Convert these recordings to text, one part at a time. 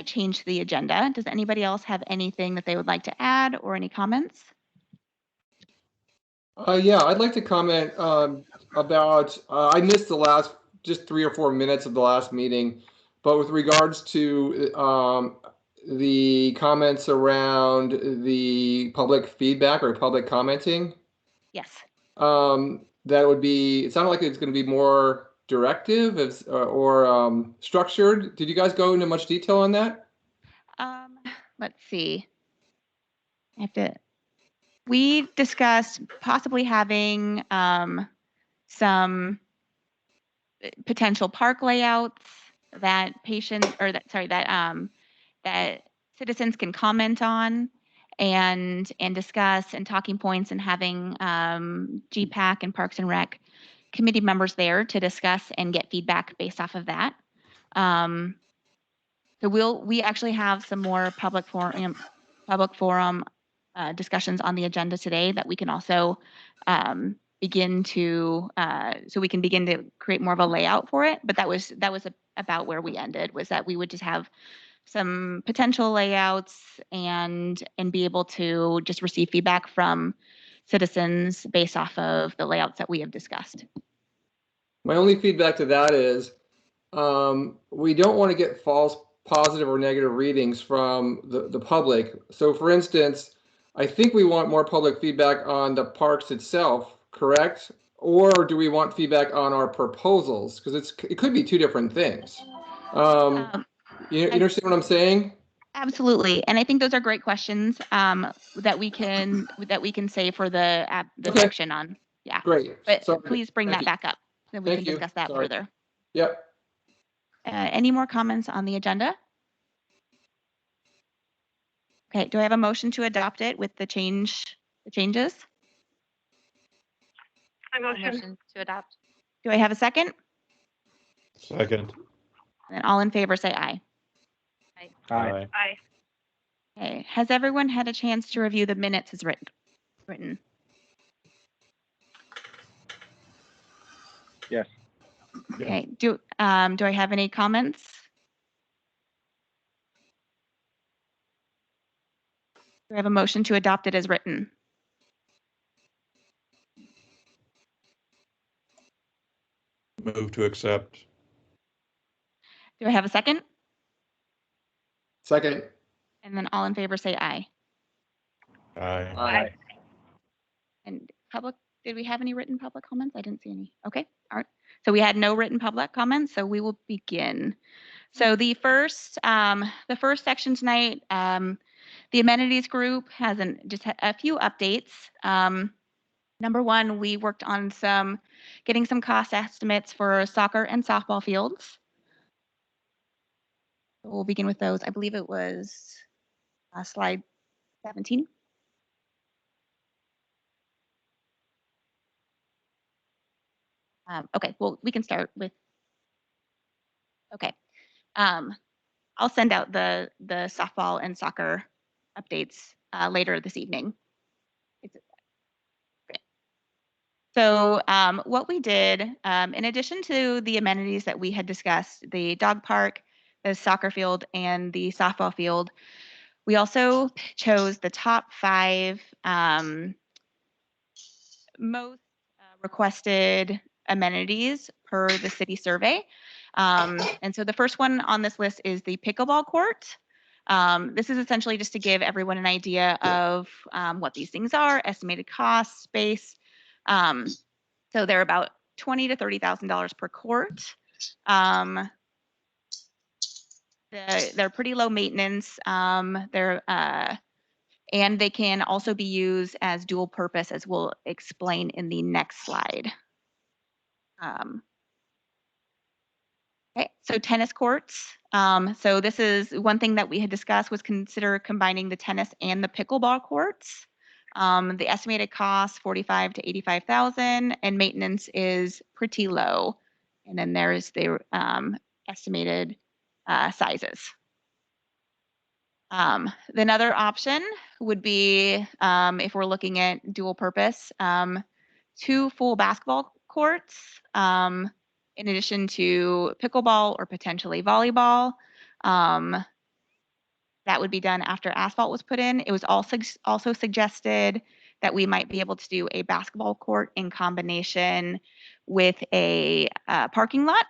change to the agenda. Does anybody else have anything that they would like to add or any comments? Yeah, I'd like to comment about, I missed the last just 3 or 4 minutes of the last meeting, but with regards to the comments around the public feedback or public commenting, Yes. that would be, it sounded like it's going to be more directive or structured. Did you guys go into much detail on that? Let's see. We discussed possibly having some potential park layouts that that citizens can comment on and discuss, and talking points, and having GPAC and Parks and Rec committee members there to discuss and get feedback based off of that. So we actually have some more public forum discussions on the agenda today that we can also begin to create more of a layout for it. But that was about where we ended, was that we would just have some potential layouts and be able to just receive feedback from citizens based off of the layouts that we have discussed. My only feedback to that is we don't want to get false positive or negative readings from the public. So for instance, I think we want more public feedback on the parks itself, correct? Or do we want feedback on our proposals? Because it could be two different things. You understand what I'm saying? Absolutely, and I think those are great questions that we can say for the Okay. section on. Yeah. Great. But Sorry. please bring Thank that you. back up, then we Thank can you. discuss that Sorry. further. Yep. Any more comments on the agenda? Okay, do I have a motion to adopt it with the changes? I motion to adopt. Do I have a second? Second. And all in favor say aye. Aye. Aye. Okay, has everyone had a chance to review the minutes as written? Yes. Okay, do I have any comments? Do I have a motion to adopt it as written? Move to accept. Do I have a second? Second. And then all in favor say aye. Aye. Aye. And public, did we have any written public comments? I didn't see any. Okay, all right. So we had no written public comments, so we will begin. So the first section tonight, the amenities group has just a few updates. Number one, we worked on getting some cost estimates for soccer and softball fields. We'll begin with those. I believe it was slide 17. Okay, well, we can start with, okay. I'll send out the softball and soccer updates later this evening. Okay. So what we did, in addition to the amenities that we had discussed, the dog park, the soccer field, and the softball field, we also chose the top 5 most requested amenities per the city survey. And so the first one on this list is the pickleball court. This is essentially just to give everyone an idea of what these things are, estimated cost, space. So they're about $20,000 to $30,000 per court. They're pretty low maintenance. And they can also be used as dual purpose, as we'll explain in the next slide. Okay, so tennis courts. So this is one thing that we had discussed, was consider combining the tennis and the pickleball courts. The estimated cost, $45,000 to $85,000, and maintenance is pretty low. And then there's the estimated sizes. Another option would be, if we're looking at dual purpose, 2 full basketball courts, in addition to pickleball or potentially volleyball. that would be done after asphalt was put in. It was also suggested that we might be able to do a basketball court in combination with a parking lot.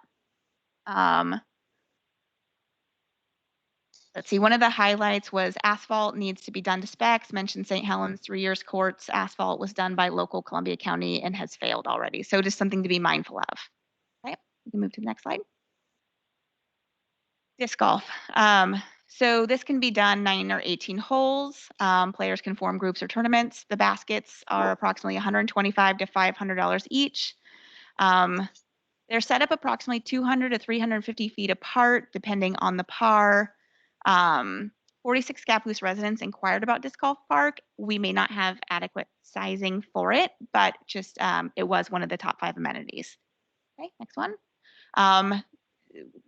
Let's see, one of the highlights was asphalt needs to be done to specs. Mentioned St. Helens 3 years courts. Asphalt was done by local Columbia County and has failed already. So just something to be mindful of. Okay, we can move to the next slide. Disc golf. So this can be done 9 or 18 holes. Players can form groups or tournaments. The baskets are approximately $125 to $500 each. They're set up approximately 200 to 350 feet apart, depending on the par. 46 Scapus residents inquired about disc golf park. We may not have adequate sizing for it, but just it was one of the top 5 amenities. Okay, next one.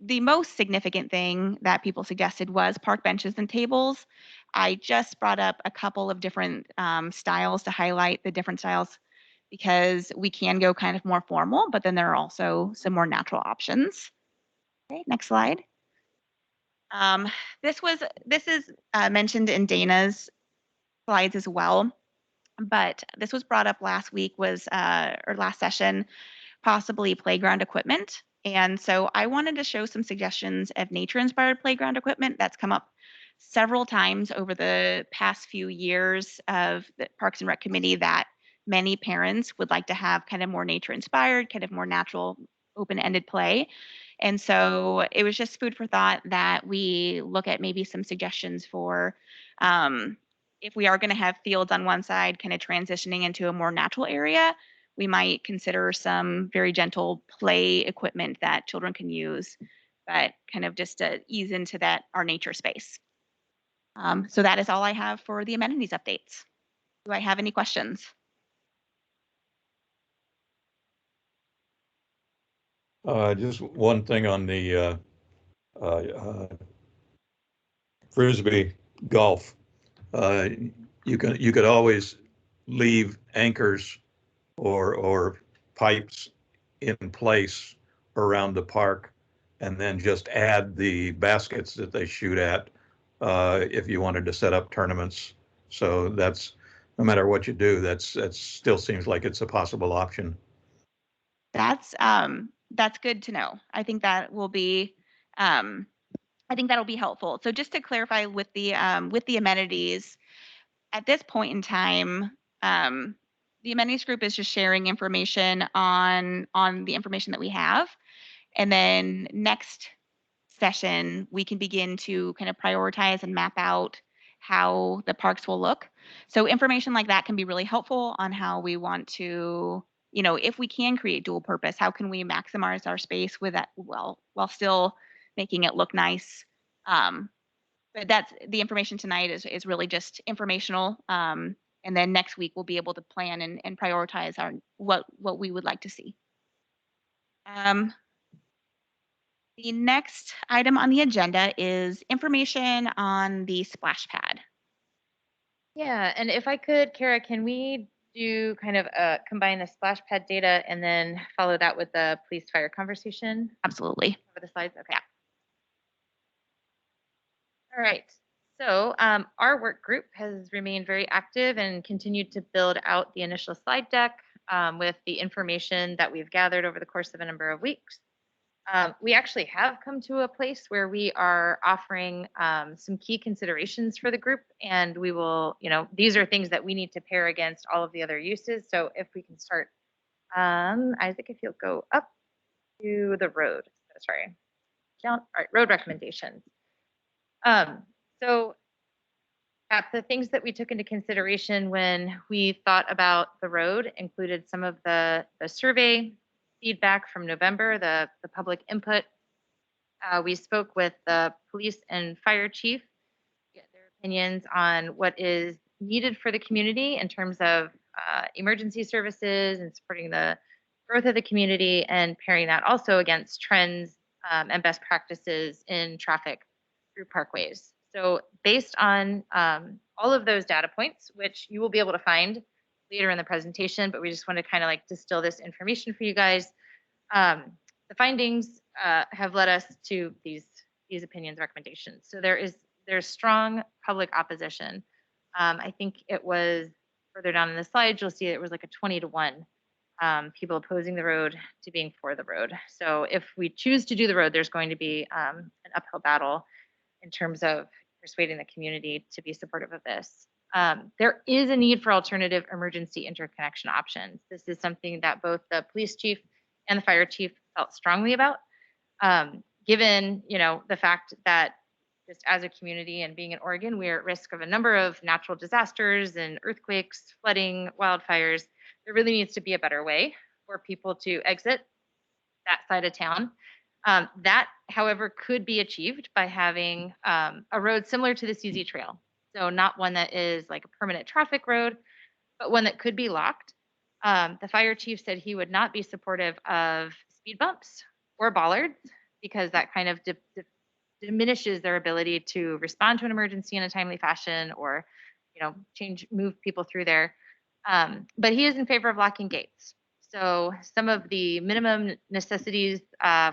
The most significant thing that people suggested was park benches and tables. I just brought up a couple of different styles to highlight the different styles because we can go kind of more formal, but then there are also some more natural options. Okay, next slide. This is mentioned in Dana's slides as well, but this was brought up last week or last session, possibly playground equipment. And so I wanted to show some suggestions of nature-inspired playground equipment that's come up several times over the past few years of the Parks and Rec Committee that many parents would like to have kind of more nature-inspired, kind of more natural, open-ended play. And so it was just food for thought that we look at maybe some suggestions for if we are going to have fields on one side, kind of transitioning into a more natural area, we might consider some very gentle play equipment that children can use, but kind of just to ease into that our nature space. So that is all I have for the amenities updates. Do I have any questions? Just one thing on the Frisbee golf. You could always leave anchors or pipes in place around the park and then just add the baskets that they shoot at if you wanted to set up tournaments. So that's, no matter what you do, that still seems like it's a possible option. That's good to know. I think that will be I think that'll be helpful. So just to clarify with the amenities, at this point in time, the amenities group is just sharing information on the information that we have. And then next session, we can begin to kind of prioritize and map out how the parks will look. So information like that can be really helpful on how we want to, if we can create dual purpose, how can we maximize our space with that while still making it look nice. But that's the information tonight is really just informational. And then next week we'll be able to plan and prioritize what we would like to see. The next item on the agenda is information on the splash pad. Yeah, and if I could, Kara, can we do kind of combine the splash pad data and then follow that with the police fire conversation? Absolutely. Over the slides? Okay. All right. So our work group has remained very active and continued to build out the initial slide deck with the information that we've gathered over the course of a number of weeks. We actually have come to a place where we are offering some key considerations for the group, and we will, these are things that we need to pair against all of the other uses. So if we can start, Isaac, if you'll go up to the road, sorry, all right, road recommendations. So the things that we took into consideration when we thought about the road included some of the survey feedback from November, the public input. We spoke with the police and fire chief, get their opinions on what is needed for the community in terms of emergency services and supporting the growth of the community, and pairing that also against trends and best practices in traffic through parkways. So based on all of those data points, which you will be able to find later in the presentation, but we just want to kind of like distill this information for you guys. The findings have led us to these opinions, recommendations. So there there's strong public opposition. I think it was further down in the slides, you'll see it was like a 20-1 people opposing the road to being for the road. So if we choose to do the road, there's going to be an uphill battle in terms of persuading the community to be supportive of this. There is a need for alternative emergency interconnection options. This is something that both the police chief and the fire chief felt strongly about, given the fact that just as a community and being in Oregon, we are at risk of a number of natural disasters and earthquakes, flooding, wildfires. There really needs to be a better way for people to exit that side of town. That, however, could be achieved by having a road similar to the CZ Trail. So not one that is like a permanent traffic road, but one that could be locked. The fire chief said he would not be supportive of speed bumps or bollards because that kind of diminishes their ability to respond to an emergency in a timely fashion or, move people through there. But he is in favor of locking gates. So some of the minimum necessities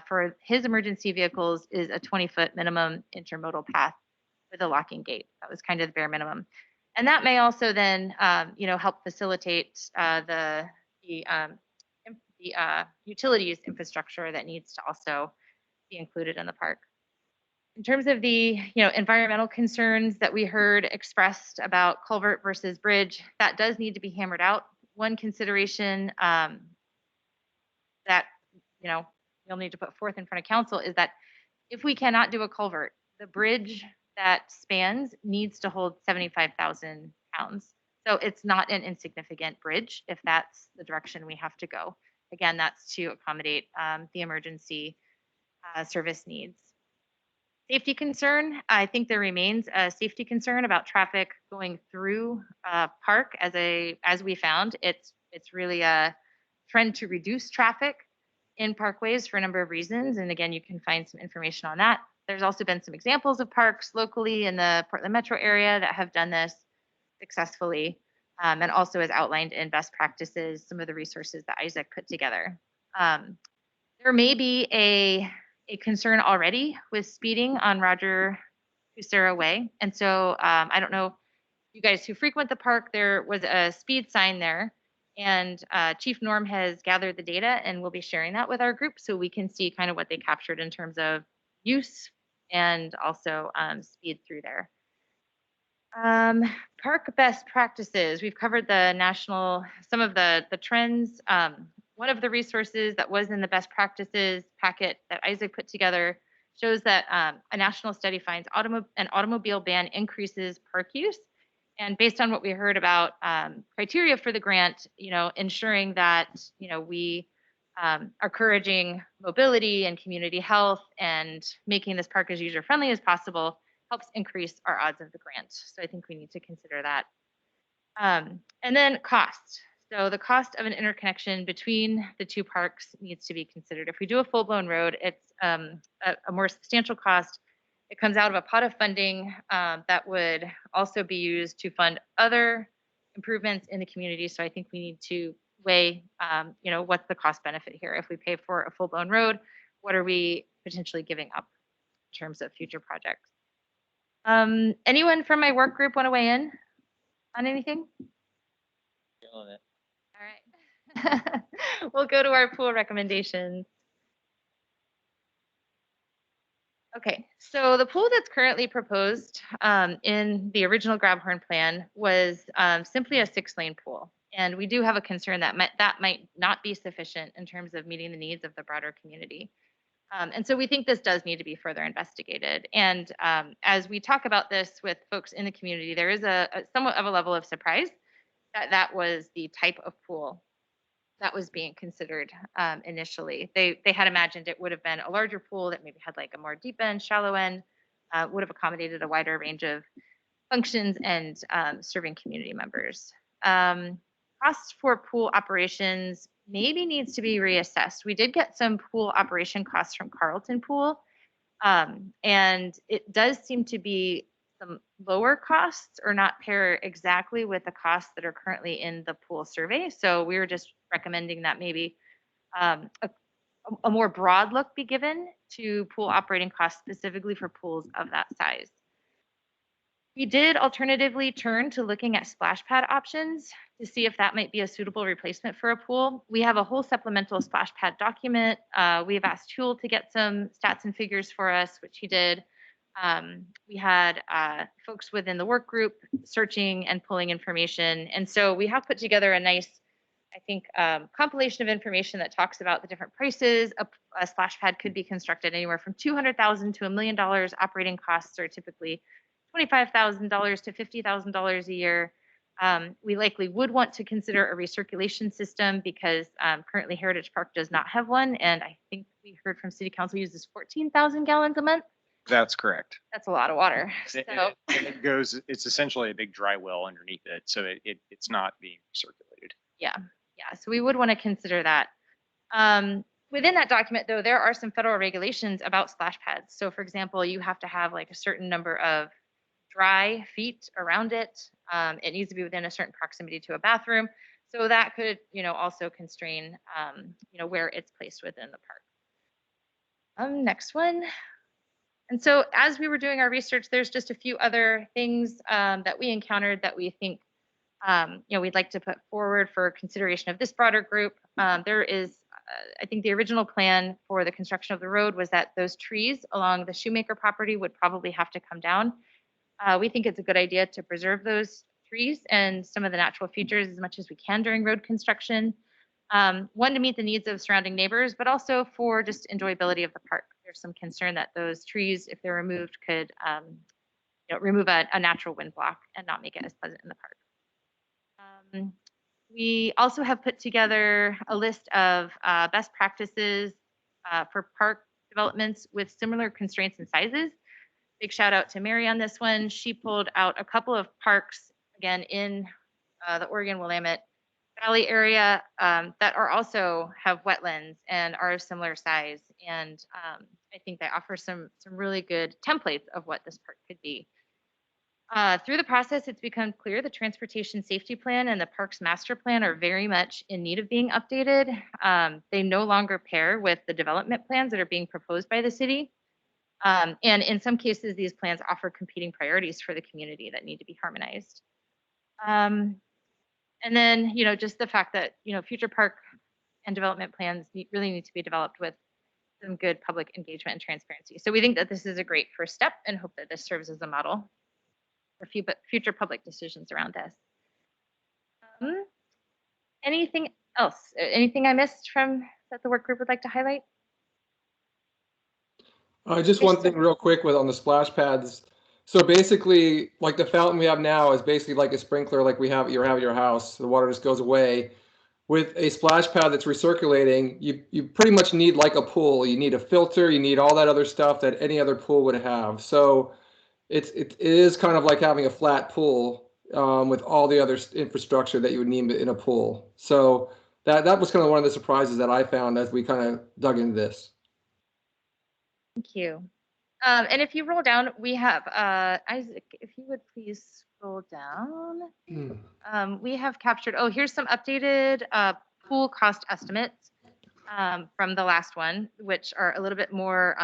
for his emergency vehicles is a 20-foot minimum intermodal path with a locking gate. That was kind of the bare minimum. And that may also then, help facilitate the utilities infrastructure that needs to also be included in the park. In terms of the environmental concerns that we heard expressed about culvert versus bridge, that does need to be hammered out. One consideration that you'll need to put forth in front of council is that if we cannot do a culvert, the bridge that spans needs to hold 75,000 pounds. So it's not an insignificant bridge if that's the direction we have to go. Again, that's to accommodate the emergency service needs. Safety concern, I think there remains a safety concern about traffic going through park as we found. It's really a trend to reduce traffic in parkways for a number of reasons. And again, you can find some information on that. There's also been some examples of parks locally in the Portland metro area that have done this successfully, and also as outlined in best practices, some of the resources that Isaac put together. There may be a concern already with speeding on Roger Kucera Way. And so I don't know, you guys who frequent the park, there was a speed sign there. And Chief Norm has gathered the data and we'll be sharing that with our group so we can see kind of what they captured in terms of use and also speed through there. Park best practices. We've covered some of the trends. One of the resources that was in the best practices packet that Isaac put together shows that a national study finds an automobile ban increases park use. And based on what we heard about criteria for the grant, ensuring that, we are encouraging mobility and community health and making this park as user-friendly as possible helps increase our odds of the grant. So I think we need to consider that. And then cost. So the cost of an interconnection between the two parks needs to be considered. If we do a full-blown road, it's a more substantial cost. It comes out of a pot of funding that would also be used to fund other improvements in the community. So I think we need to weigh, what's the cost benefit here? If we pay for a full-blown road, what are we potentially giving up in terms of future projects? Anyone from my work group want to weigh in on anything? Feeling it. All right. We'll go to our pool recommendations. Okay, so the pool that's currently proposed in the original Grabhorn plan was simply a 6-lane pool. And we do have a concern that might not be sufficient in terms of meeting the needs of the broader community. And so we think this does need to be further investigated. And as we talk about this with folks in the community, there is a somewhat of a level of surprise that that was the type of pool that was being considered initially. They had imagined it would have been a larger pool that maybe had like a more deep end, shallow end, would have accommodated a wider range of functions and serving community members. Cost for pool operations maybe needs to be reassessed. We did get some pool operation costs from Carlton Pool, and it does seem to be some lower costs or not pair exactly with the costs that are currently in the pool survey. So we were just recommending that maybe a more broad look be given to pool operating costs specifically for pools of that size. We did alternatively turn to looking at splash pad options to see if that might be a suitable replacement for a pool. We have a whole supplemental splash pad document. We have asked Tool to get some stats and figures for us, which he did. We had folks within the work group searching and pulling information. And so we have put together a nice, I think, compilation of information that talks about the different prices. A splash pad could be constructed anywhere from $200,000 to $1 million. Operating costs are typically $25,000 to $50,000 a year. We likely would want to consider a recirculation system because currently Heritage Park does not have one. And I think we heard from City Council uses 14,000 gallons a month. That's correct. That's a lot of water. So And it goes, it's essentially a big dry well underneath it. So it's not being circulated. yeah, so we would want to consider that. Within that document, though, there are some federal regulations about splash pads. So, for example, you have to have like a certain number of dry feet around it. It needs to be within a certain proximity to a bathroom. So that could, also constrain, where it's placed within the park. Next one. And so as we were doing our research, there's just a few other things that we encountered that we think, we'd like to put forward for consideration of this broader group. There is, I think the original plan for the construction of the road was that those trees along the Shoemaker property would probably have to come down. We think it's a good idea to preserve those trees and some of the natural features as much as we can during road construction. One, to meet the needs of surrounding neighbors, but also for just enjoyability of the park. There's some concern that those trees, if they're removed, could remove a natural wind block and not make it as pleasant in the park. We also have put together a list of best practices for park developments with similar constraints and sizes. Big shout out to Mary on this one. She pulled out a couple of parks, again, in the Oregon Willamette Valley area that are also have wetlands and are of similar size. And I think they offer some really good templates of what this park could be. Through the process, it's become clear the transportation safety plan and the park's master plan are very much in need of being updated. They no longer pair with the development plans that are being proposed by the city. And in some cases, these plans offer competing priorities for the community that need to be harmonized. And then, just the fact that, future park and development plans really need to be developed with some good public engagement and transparency. So we think that this is a great first step and hope that this serves as a model for future public decisions around this. Anything else? Anything I missed from that the work group would like to highlight? Just one thing real quick on the splash pads. So basically, like the fountain we have now is basically like a sprinkler like you have at your house. The water just goes away. With a splash pad that's recirculating, you pretty much need like a pool. You need a filter, you need all that other stuff that any other pool would have. So it is kind of like having a flat pool with all the other infrastructure that you would need in a pool. So that was kind of one of the surprises that I found as we kind of dug into this. Thank you. And if you roll down, we have, Isaac, if you would please scroll down. We have captured, here's some updated pool cost estimates from the last one, which are a little bit more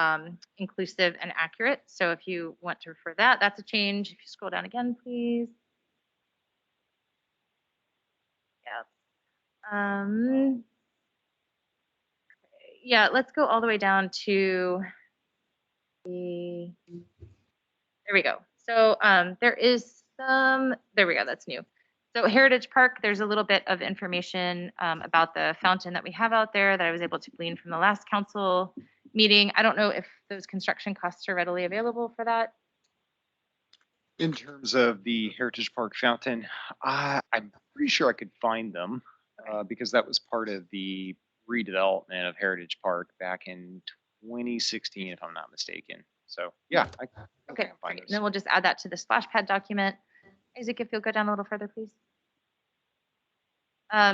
inclusive and accurate. So if you want to refer that, that's a change. If you scroll down again, please. Yeah. Yeah, let's go all the way down to there we go. So there is there we go, that's new. So Heritage Park, there's a little bit of information about the fountain that we have out there that I was able to glean from the last council meeting. I don't know if those construction costs are readily available for that. In terms of the Heritage Park fountain, I'm pretty sure I could find them because that was part of the redevelopment of Heritage Park back in 2016, if I'm not mistaken. So yeah, Okay, can find great. those. And then we'll just add that to the splash pad document. Isaac, if you'll go down a little further, please.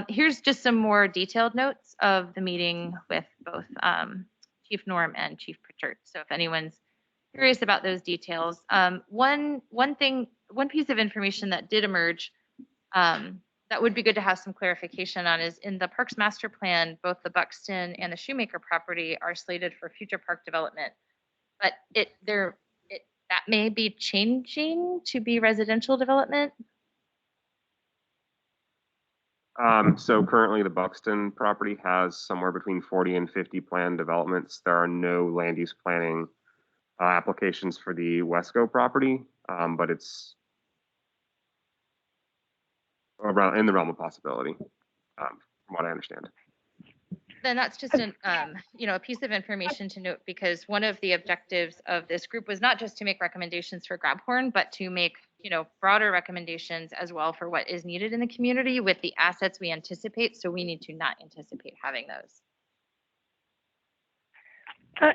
Here's just some more detailed notes of the meeting with both Chief Norm and Chief Pritchard. So if anyone's curious about those details, one piece of information that did emerge that would be good to have some clarification on is in the Parks Master Plan, both the Buxton and the Shoemaker property are slated for future park development, but that may be changing to be residential development. So currently the Buxton property has somewhere between 40 and 50 planned developments. There are no land use planning applications for the Wesco property, but it's around in the realm of possibility, from what I understand. Then that's just an, a piece of information to note, because one of the objectives of this group was not just to make recommendations for Grabhorn, but to make, broader recommendations as well for what is needed in the community with the assets we anticipate. So we need to not anticipate having those.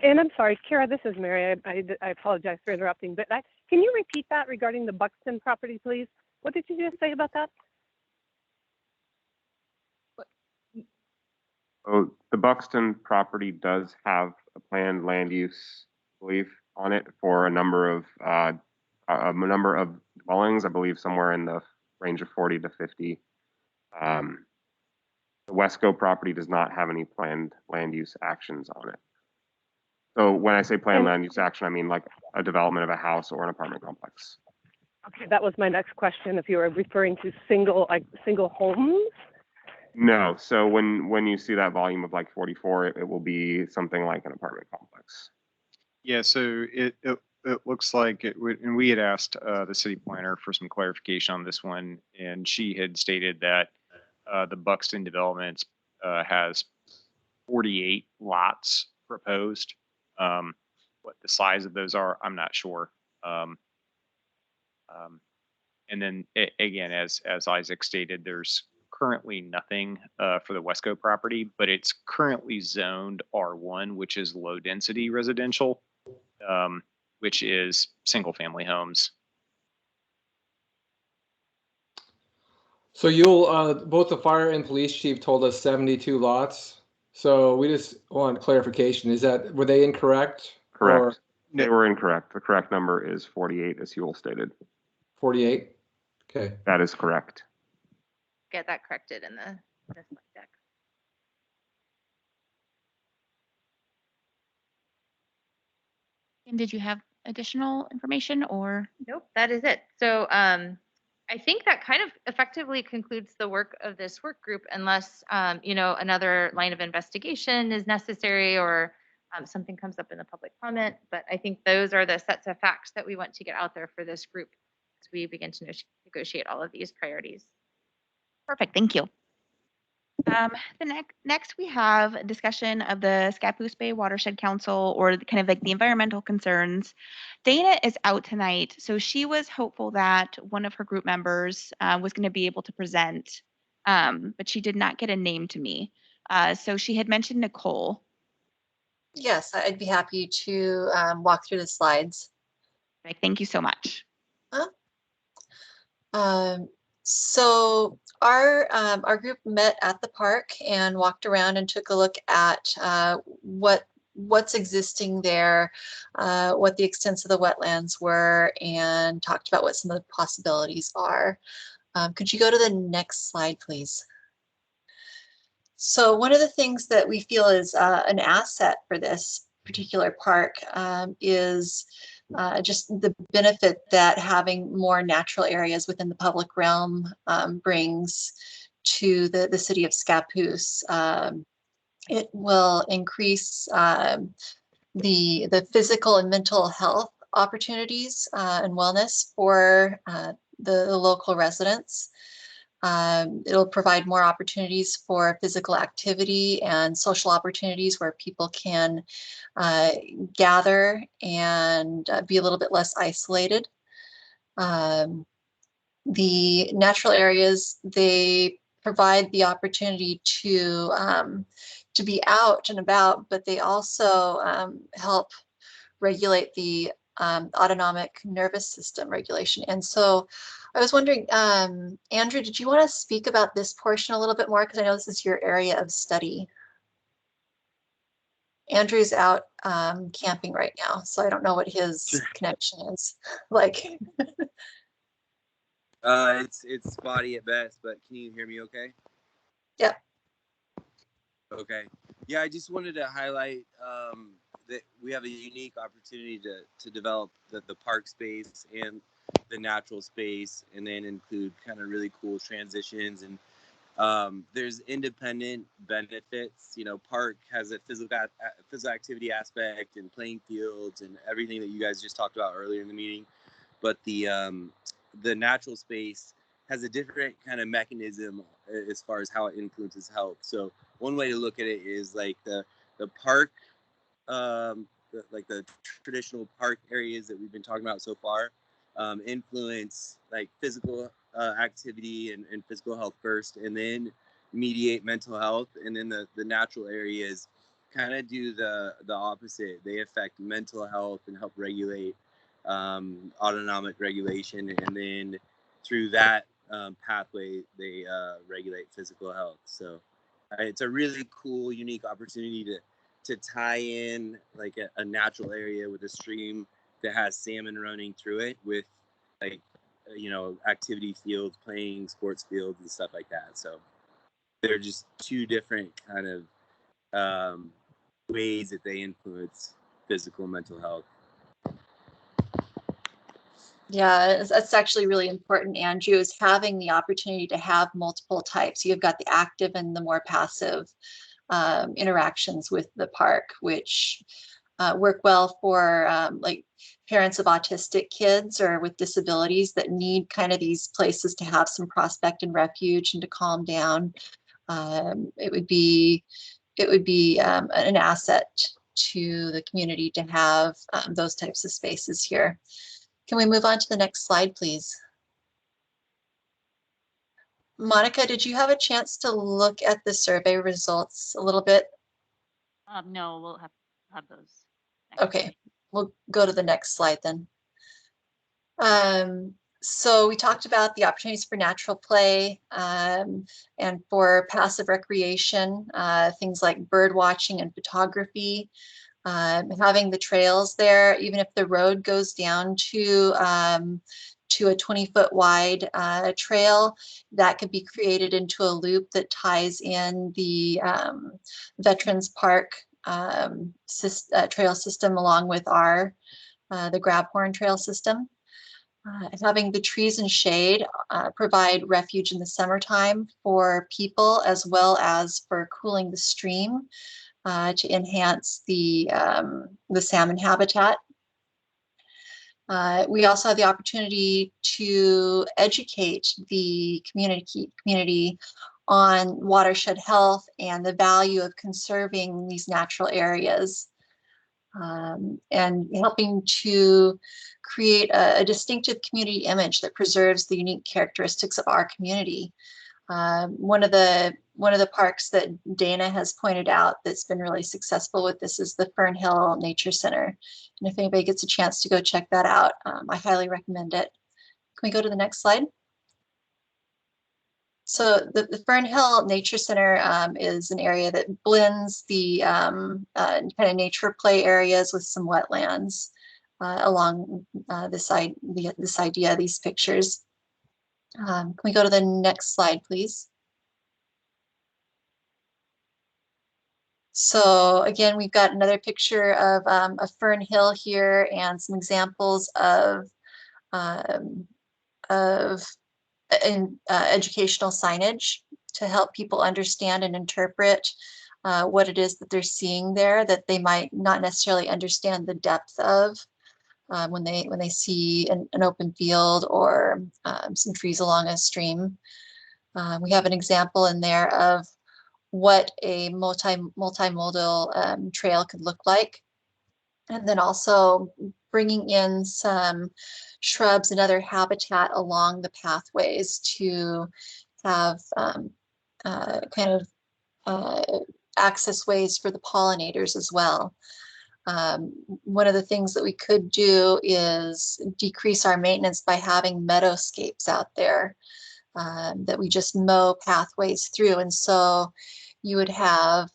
And I'm sorry, Kara, this is Mary. I apologize for interrupting, but can you repeat that regarding the Buxton property, please? What did you just say about that? Oh, the Buxton property does have a planned land use, I believe, on it for a number of dwellings. I believe somewhere in the range of 40 to 50. The Wesco property does not have any planned land use actions on it. So when I say planned land use action, I mean like a development of a house or an apartment complex. Okay, that was my next question. If you were referring to single homes. No, so when you see that volume of like 44, it will be something like an apartment complex. Yeah, so it looks like it would, and we had asked the city planner for some clarification on this one, and she had stated that the Buxton development has 48 lots proposed. What the size of those are, I'm not sure. And then again, as Isaac stated, there's currently nothing for the Wesco property, but it's currently zoned R1, which is low density residential, which is single family homes. So both the fire and police chief told us 72 lots. So we just want clarification. Were they incorrect? Correct. Or They were incorrect. The correct number is 48, as Yule stated. 48? Okay. That is correct. Get that corrected in the slide deck. And did you have additional information or? Nope, that is it. So I think that kind of effectively concludes the work of this work group, unless another line of investigation is necessary or something comes up in the public comment. But I think those are the sets of facts that we want to get out there for this group as we begin to negotiate all of these priorities. Perfect, thank you. Next we have a discussion of the Scapus Bay Watershed Council, or kind of like the environmental concerns. Dana is out tonight, so she was hopeful that one of her group members was going to be able to present, but she did not get a name to me. So she had mentioned Nicole. Yes, I'd be happy to walk through the slides. Thank you so much. So our group met at the park and walked around and took a look at what's existing there, what the extents of the wetlands were, and talked about what some of the possibilities are. Could you go to the next slide, please? So one of the things that we feel is an asset for this particular park is just the benefit that having more natural areas within the public realm brings to the city of Scapus. It will increase the physical and mental health opportunities and wellness for the local residents. It'll provide more opportunities for physical activity and social opportunities where people can gather and be a little bit less isolated. The natural areas, they provide the opportunity to be out and about, but they also help regulate the autonomic nervous system regulation. And so I was wondering, Andrew, did you want to speak about this portion a little bit more? Because I know this is your area of study. Andrew's out camping right now, so I don't know what his connection is like. It's spotty at best, but can you hear me okay? Yep. Okay. Yeah, I just wanted to highlight that we have a unique opportunity to develop the park space and the natural space, and then include kind of really cool transitions. And there's independent benefits. You know, park has a physical activity aspect and playing fields and everything that you guys just talked about earlier in the meeting. But the natural space has a different kind of mechanism as far as how it influences health. So one way to look at it is like the park, like the traditional park areas that we've been talking about so far, influence like physical activity and physical health first, and then mediate mental health. And then the natural areas kind of do the opposite. They affect mental health and help regulate autonomic regulation, and then through that pathway they regulate physical health. So it's a really cool, unique opportunity to tie in like a natural area with a stream that has salmon running through it with like activity fields, playing sports fields and stuff like that. So they're just two different kind of ways that they influence physical and mental health. Yeah, that's actually really important, Andrew, is having the opportunity to have multiple types. You've got the active and the more passive interactions with the park, which work well for like parents of autistic kids or with disabilities that need kind of these places to have some prospect and refuge and to calm down. It would be an asset to the community to have those types of spaces here. Can we move on to the next slide, please? Monica, did you have a chance to look at the survey results a little bit? No, we'll have those. Okay, we'll go to the next slide then. So we talked about the opportunities for natural play and for passive recreation, things like bird watching and photography. Having the trails there, even if the road goes down to a 20-foot wide trail, that could be created into a loop that ties in the Veterans Park trail system along with the Grabhorn trail system. Having the trees and shade provide refuge in the summertime for people as well as for cooling the stream. To enhance the salmon habitat. We also have the opportunity to educate the community on watershed health and the value of conserving these natural areas, and helping to create a distinctive community image that preserves the unique characteristics of our community. One of the parks that Dana has pointed out that's been really successful with this is the Fern Nature Center. And if anybody gets a chance to go check that out, I highly recommend it. Can we go to the next slide? So the Fern Nature Center is an area that blends the kind of nature play areas with some wetlands along this idea, these pictures. Can we go to the next slide, please? So again, we've got another picture of a Fern Hill here and some examples of educational signage to help people understand and interpret what it is that they're seeing there that they might not necessarily understand the depth of when they see an open field or some trees along a stream. We have an example in there of what a multimodal trail could look like. And then also bringing in some shrubs and other habitat along the pathways to have kind of access ways for the pollinators as well. One of the things that we could do is decrease our maintenance by having meadowscapes out there that we just mow pathways through. And so you would have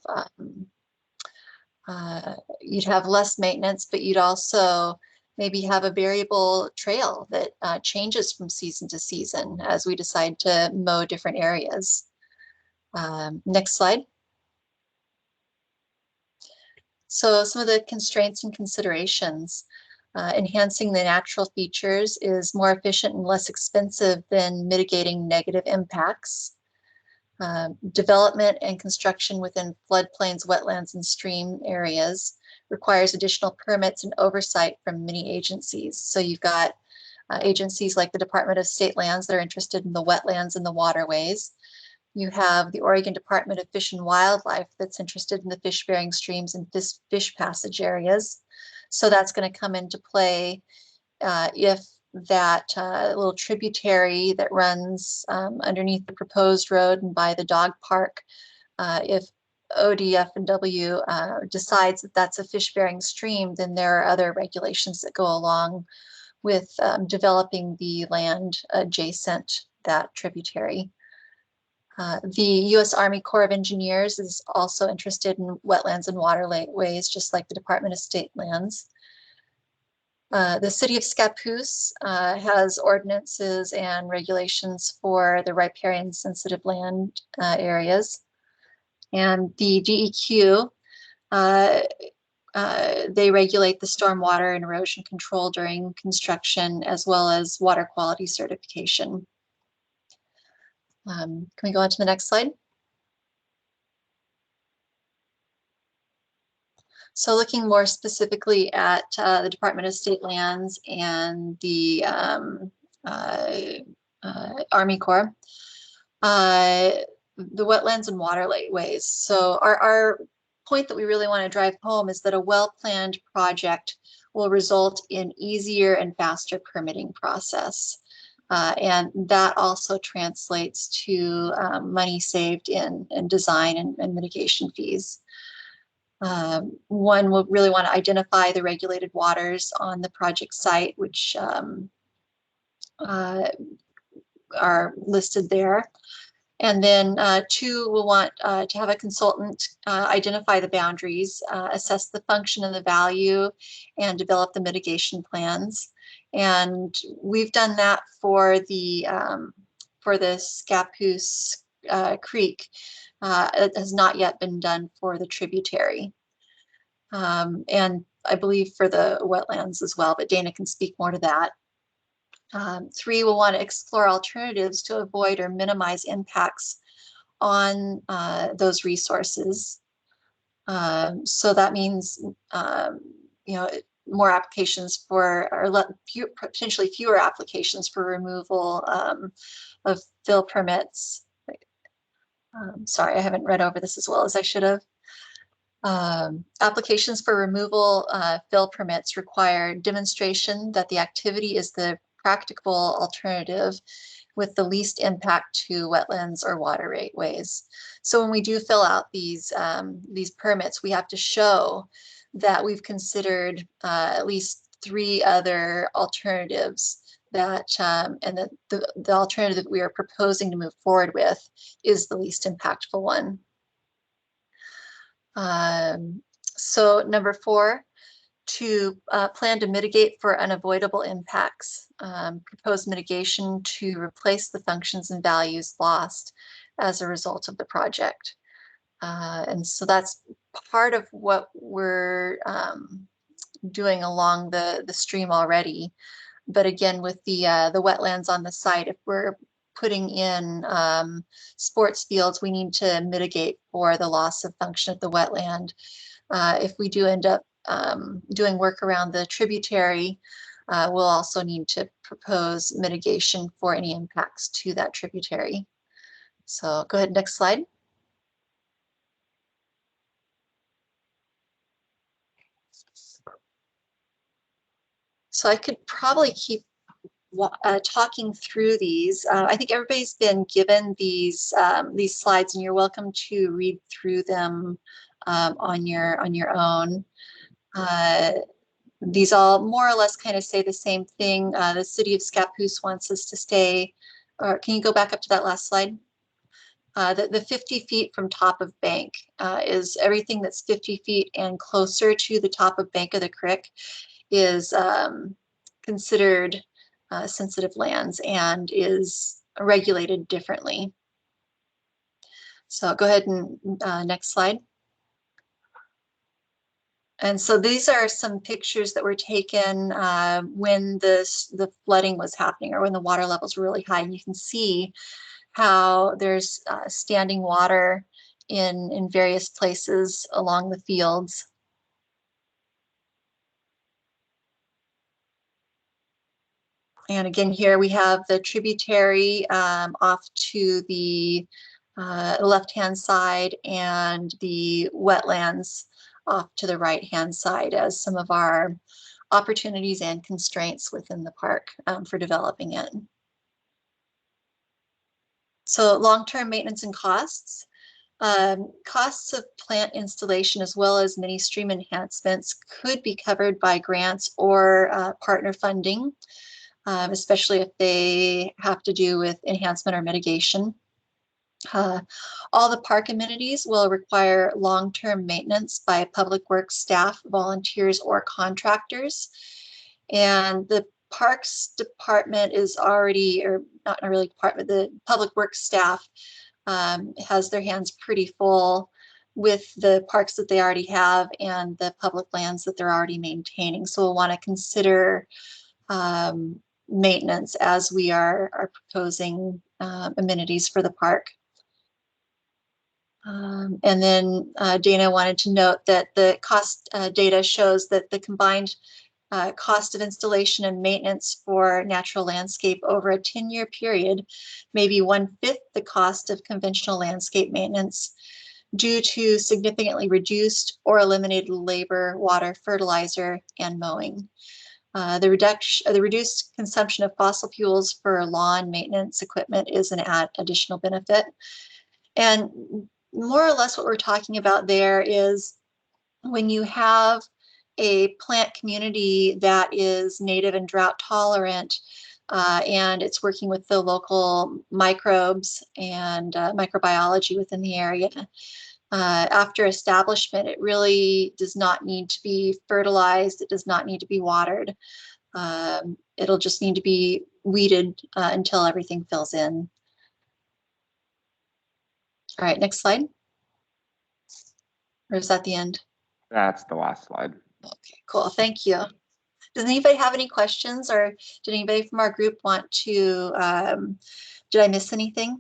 less maintenance, but you'd also maybe have a variable trail that changes from season to season as we decide to mow different areas. Next slide. So some of the constraints and considerations. Enhancing the natural features is more efficient and less expensive than mitigating negative impacts. Development and construction within floodplains, wetlands, and stream areas requires additional permits and oversight from many agencies. So you've got agencies like the Department of State Lands that are interested in the wetlands and the waterways. You have the Oregon Department of Fish and Wildlife that's interested in the fish-bearing streams and fish passage areas. So that's going to come into play if that little tributary that runs underneath the proposed road and by the dog park, if ODF&W decides that that's a fish-bearing stream, then there are other regulations that go along with developing the land adjacent that tributary. The U.S. Army Corps of Engineers is also interested in wetlands and waterways, just like the Department of State Lands. The city of Scapus has ordinances and regulations for the riparian sensitive land areas. And the DEQ, they regulate the stormwater and erosion control during construction, as well as water quality certification. Can we go on to the next slide? So looking more specifically at the Department of State Lands and the Army Corps, the wetlands and waterways. So our point that we really want to drive home is that a well-planned project will result in easier and faster permitting process. And that also translates to money saved in design and mitigation fees. One will really want to identify the regulated waters on the project site, which are listed there. And then two, we'll want to have a consultant identify the boundaries, assess the function and the value, and develop the mitigation plans. And we've done that for the Scapus Creek. It has not yet been done for the tributary. And I believe for the wetlands as well, but Dana can speak more to that. Three, we'll want to explore alternatives to avoid or minimize impacts on those resources. So that means, more applications for, or potentially fewer applications for removal of fill permits. Sorry, I haven't read over this as well as I should have. Applications for removal fill permits require demonstration that the activity is the practicable alternative with the least impact to wetlands or waterways. So when we do fill out these permits, we have to show that we've considered at least 3 other alternatives that and that the alternative that we are proposing to move forward with is the least impactful one. So number 4, to plan to mitigate for unavoidable impacts, propose mitigation to replace the functions and values lost as a result of the project. And so that's part of what we're doing along the stream already. But again, with the wetlands on the site, if we're putting in sports fields, we need to mitigate for the loss of function of the wetland. If we do end up doing work around the tributary, we'll also need to propose mitigation for any impacts to that tributary. So go ahead, next slide. So I could probably keep talking through these. I think everybody's been given these slides, and you're welcome to read through them on your own. These all more or less kind of say the same thing. The city of Scapus wants us to stay, or can you go back up to that last slide? The 50 feet from top of bank is everything that's 50 feet and closer to the top of bank of the creek is considered sensitive lands and is regulated differently. So go ahead and next slide. And so these are some pictures that were taken when the flooding was happening or when the water levels were really high. And you can see how there's standing water in various places along the fields. And again, here we have the tributary off to the left-hand side and the wetlands off to the right-hand side as some of our opportunities and constraints within the park for developing it. So long-term maintenance and costs. Costs of plant installation as well as mini stream enhancements could be covered by grants or partner funding, especially if they have to do with enhancement or mitigation. All the park amenities will require long-term maintenance by public works staff, volunteers, or contractors. And the Parks Department is already, or not really department, the public works staff has their hands pretty full with the parks that they already have and the public lands that they're already maintaining. So we'll want to consider maintenance as we are proposing amenities for the park. And then Dana wanted to note that the cost data shows that the combined cost of installation and maintenance for natural landscape over a 10-year period may be 1/5 the cost of conventional landscape maintenance due to significantly reduced or eliminated labor, water, fertilizer, and mowing. The reduced consumption of fossil fuels for lawn maintenance equipment is an additional benefit. And more or less what we're talking about there is when you have a plant community that is native and drought tolerant, and it's working with the local microbes and microbiology within the area. After establishment, it really does not need to be fertilized. It does not need to be watered. It'll just need to be weeded until everything fills in. All right, next slide. Or is that the end? That's the last slide. Okay, cool. Thank you. Does anybody have any questions, or did anybody from our group want to, did I miss anything?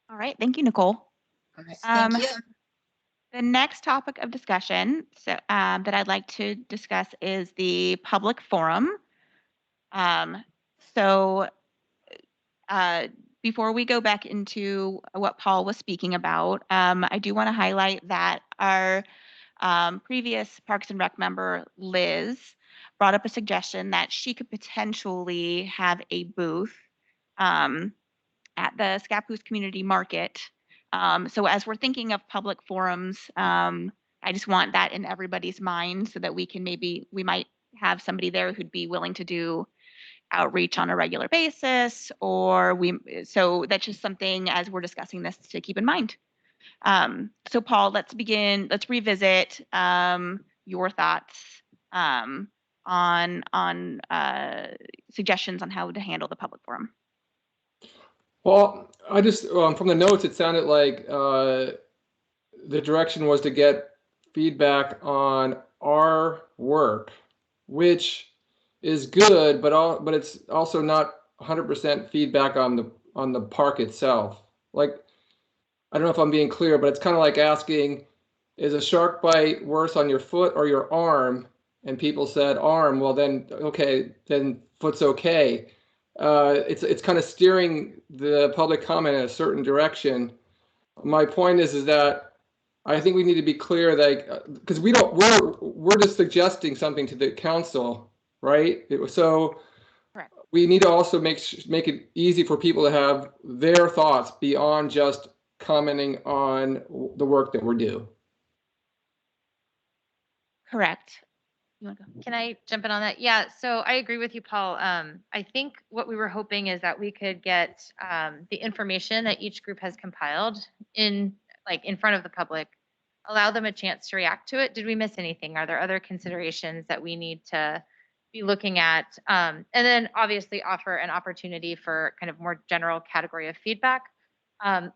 All right, thank you, Nicole. All right, thank you. The next topic of discussion that I'd like to discuss is the public forum. Before we go back into what Paul was speaking about, I do want to highlight that our previous Parks and Rec member, Liz, brought up a suggestion that she could potentially have a booth at the Scapus Community Market. So as we're thinking of public forums, I just want that in everybody's mind so that we might have somebody there who'd be willing to do outreach on a regular basis, so that's just something as we're discussing this to keep in mind. So Paul, let's revisit your thoughts on suggestions on how to handle the public forum. Well, I just, from the notes, it sounded like the direction was to get feedback on our work, which is good, but it's also not 100% feedback on the park itself. Like, I don't know if I'm being clear, but it's kind of like asking, is a shark bite worse on your foot or your arm? And people said arm. Well, then okay, then foot's okay. It's kind of steering the public comment in a certain direction. My point is that I think we need to be clear, that because we're just suggesting something to the council, right? So Correct. We need to also make it easy for people to have their thoughts beyond just commenting on the work that we're doing. Correct. You want to go? Can I jump in on that? Yeah, so I agree with you, Paul. I think what we were hoping is that we could get the information that each group has compiled in front of the public, allow them a chance to react to it. Did we miss anything? Are there other considerations that we need to be looking at? And then obviously offer an opportunity for kind of more general category of feedback.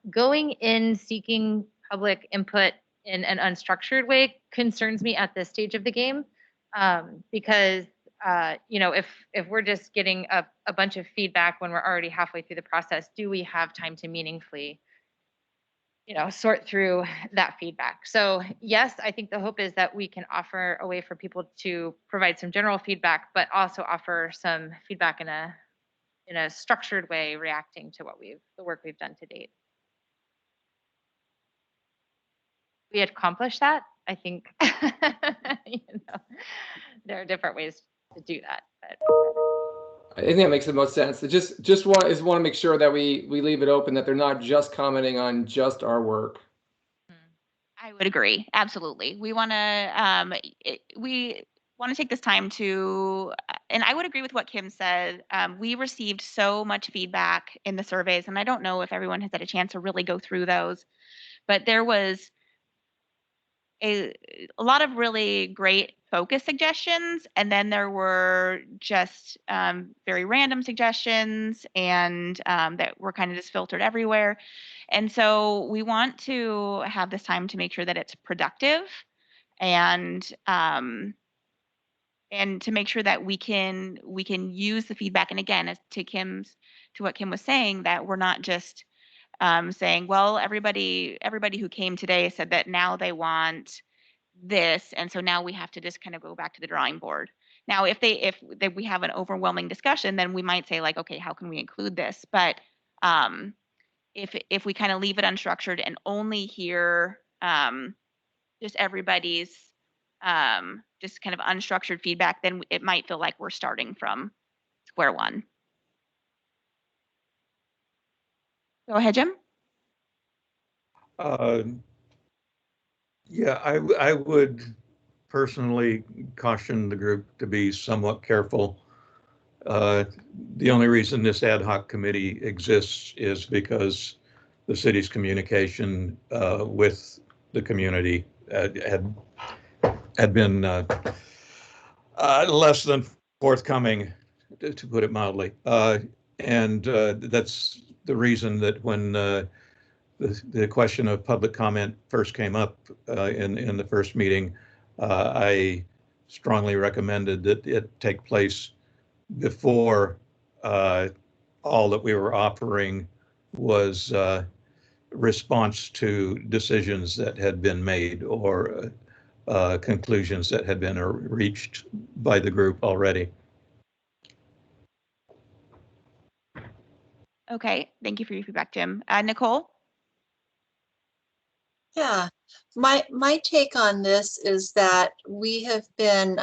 Going in seeking public input in an unstructured way concerns me at this stage of the game, because if we're just getting a bunch of feedback when we're already halfway through the process, do we have time to meaningfully sort through that feedback? So yes, I think the hope is that we can offer a way for people to provide some general feedback, but also offer some feedback in a structured way, reacting to the work we've done to date. We accomplished that, I think. There are different ways to do that, but I think that makes the most sense. It just want to make sure that we leave it open, that they're not just commenting on just our work. I would agree. Absolutely. We want to take this time to, and I would agree with what Kim said. We received so much feedback in the surveys, and I don't know if everyone has had a chance to really go through those, but there was a lot of really great focus suggestions, and then there were just very random suggestions, and that were kind of just filtered everywhere. And so we want to have this time to make sure that it's productive, and to make sure that we can use the feedback. And again, as to what Kim was saying, that we're not just saying, well, everybody who came today said that now they want this, and so now we have to just kind of go back to the drawing board. Now, if we have an overwhelming discussion, then we might say, like, okay, how can we include this? But if we kind of leave it unstructured and only hear just everybody's just kind of unstructured feedback, then it might feel like we're starting from square one. Go ahead, Jim. Yeah, I would personally caution the group to be somewhat careful. The only reason this ad hoc committee exists is because the city's communication with the community had been less than forthcoming, to put it mildly. And that's the reason that when the question of public comment first came up in the first meeting, I strongly recommended that it take place before all that we were offering was response to decisions that had been made or conclusions that had been reached by the group already. Okay, thank you for your feedback, Jim. Nicole? Yeah, my take on this is that we have been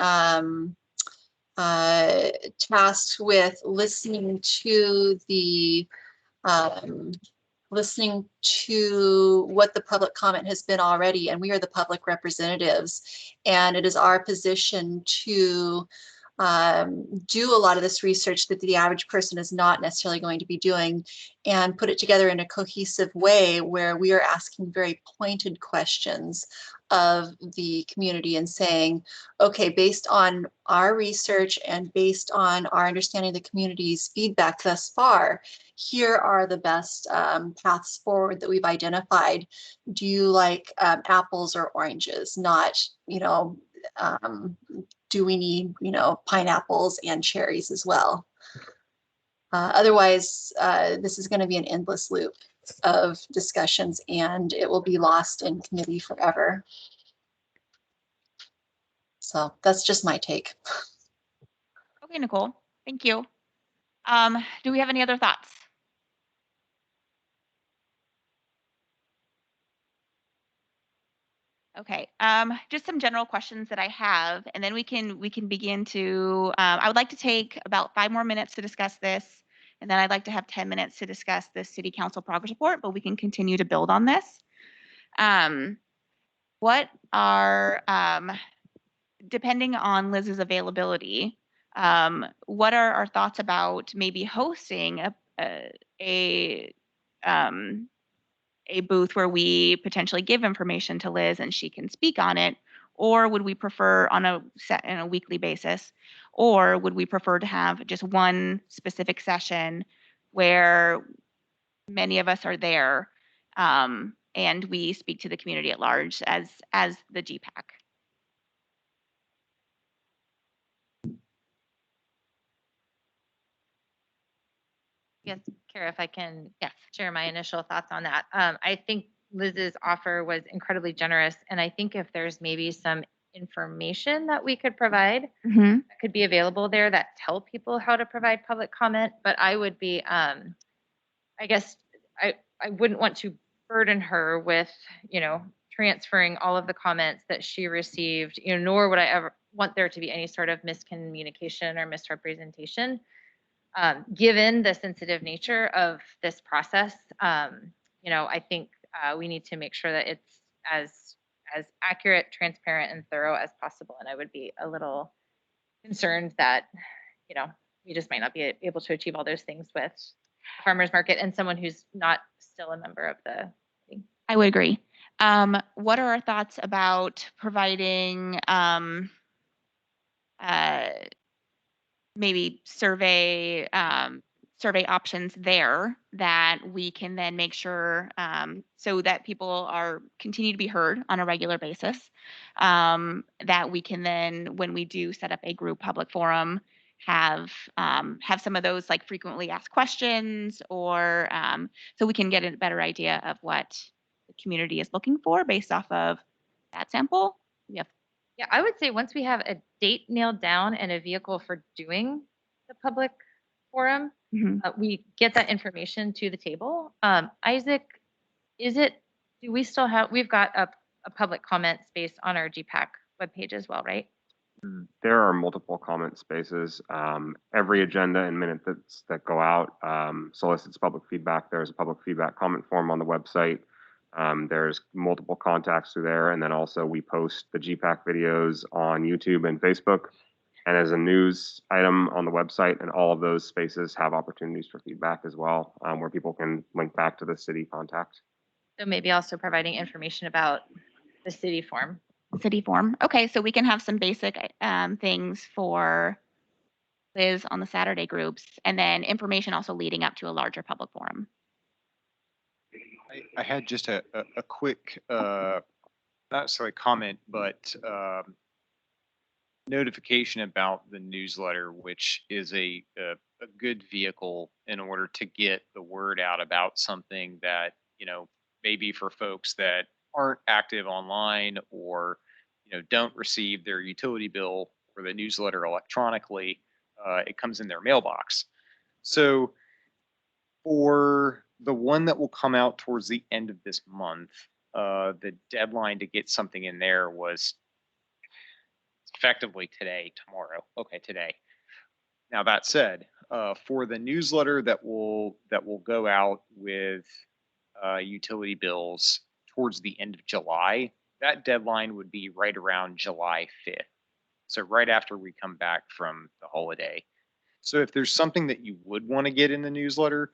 tasked with listening to what the public comment has been already, and we are the public representatives, and it is our position to do a lot of this research that the average person is not necessarily going to be doing, and put it together in a cohesive way where we are asking very pointed questions of the community and saying, okay, based on our research and based on our understanding of the community's feedback thus far, here are the best paths forward that we've identified. Do you like apples or oranges? Not, do we need, pineapples and cherries as well? Otherwise, this is going to be an endless loop of discussions, and it will be lost in committee forever. So that's just my take. Okay, Nicole, thank you. Do we have any other thoughts? Okay, just some general questions that I have, and then we can begin to, I would like to take about 5 more minutes to discuss this, and then I'd like to have 10 minutes to discuss the city council progress report, but we can continue to build on this. What are, depending on Liz's availability, what are our thoughts about maybe hosting a booth where we potentially give information to Liz and she can speak on it? Or would we prefer on a weekly basis? Or would we prefer to have just one specific session where many of us are there, and we speak to the community at large as the GPAC. Yes, Kara, if I can share my initial thoughts on that. I think Liz's offer was incredibly generous, and I think if there's maybe some information that we could provide Mm-hmm. that could be available there that tell people how to provide public comment, but I would be, I guess, I wouldn't want to burden her with, transferring all of the comments that she received, nor would I ever want there to be any sort of miscommunication or misrepresentation. Given the sensitive nature of this process, I think we need to make sure that it's as accurate, transparent, and thorough as possible. And I would be a little concerned that, we just might not be able to achieve all those things with farmers market and someone who's not still a member of the committee. I would agree. What are our thoughts about providing maybe survey options there that we can then make sure so that people are continue to be heard on a regular basis, that we can then, when we do set up a group public forum, have some of those like frequently asked questions, or so we can get a better idea of what the community is looking for based off of that sample. We have Yeah, I would say once we have a date nailed down and a vehicle for doing the public forum, we get that information to the table. Isaac, do we still have, we've got a public comment space on our GPAC webpage as well, right? There are multiple comment spaces. Every agenda and minute that go out solicits public feedback. There's a public feedback comment form on the website. There's multiple contacts through there. And then also we post the GPAC videos on YouTube and Facebook, and as a news item on the website. And all of those spaces have opportunities for feedback as well, where people can link back to the city contact. So maybe also providing information about the city form. City form. Okay, so we can have some basic things for Liz on the Saturday groups, and then information also leading up to a larger public forum. I had just a quick, not necessarily comment, but notification about the newsletter, which is a good vehicle in order to get the word out about something that, maybe for folks that aren't active online, or, don't receive their utility bill or the newsletter electronically. It comes in their mailbox. So for the one that will come out towards the end of this month, the deadline to get something in there was effectively tomorrow. Okay, today. Now that said, for the newsletter that will go out with utility bills towards the end of July, that deadline would be right around July 5th. So right after we come back from the holiday. So if there's something that you would want to get in the newsletter,